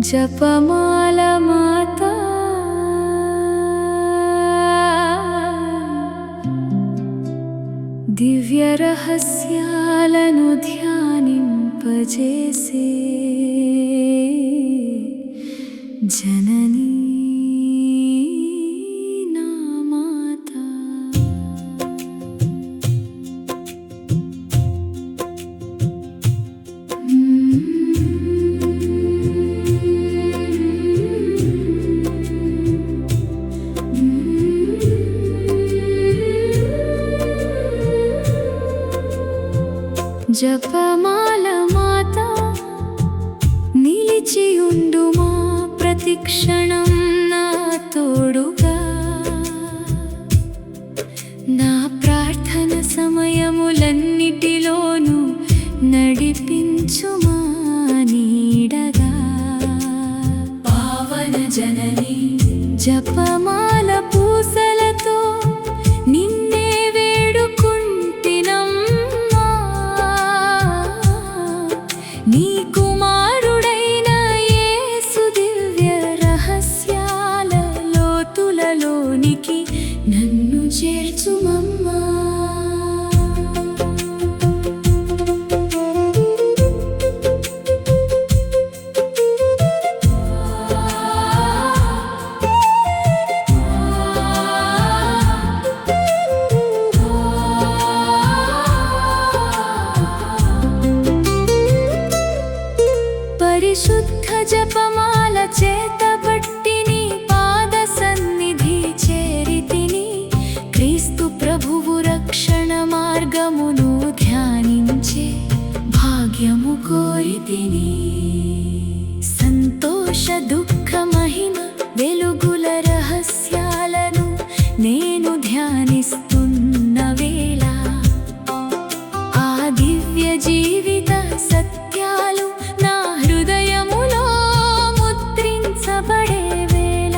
జపమాల మాత దివ్య రహస్యాలను ధ్యానింపజేసే జననీ నా మాత. జపమాల మాత నిలిచియుండు మా ప్రతిక్షణం నా తోడుగా. నా ప్రార్థన సమయములన్నిటిలోనూ నడిపించు మా నీడగా. పావన జనని జపమాల పూసలతో నిన్నే వేడుకుంటినమ్మా. నీ కుమారుడైన యేసు దివ్య రహస్యాల లోతులలోనికి నన్ను చేర్చుమమ్మా. పరిశుద్ధ జపమాల చేతబట్టి నీ పాద సన్నిధి చేరితిని. క్రీస్తు ప్రభువు రక్షణ మార్గమును ధ్యానించే భాగ్యము కోరితిని. సంతోష దుఃఖ మహిమ వెలుగుల రహస్యాలను నేను ధ్యానిస్తున్న వేళ ఆ దివ్య జీవిత సత్యాలు నా హృదయములో ముద్రించబడే వేళ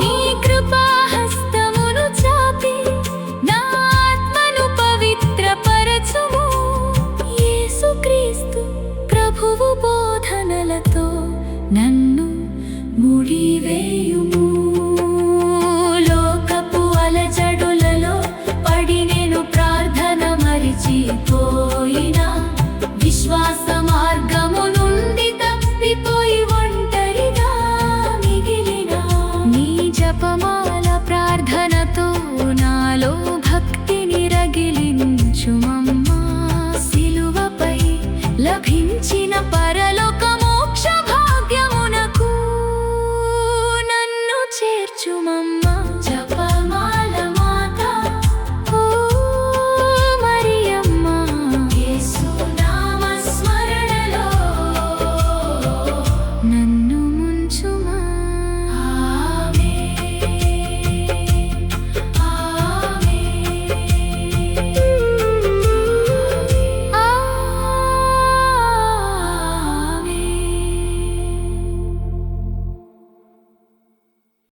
నీ కృపాహస్తమును చాపి నా ఆత్మను పవిత్రపరచుము. యేసుక్రీస్తు ప్రభువు బోధనలతో నన్ను ముడివేయుము.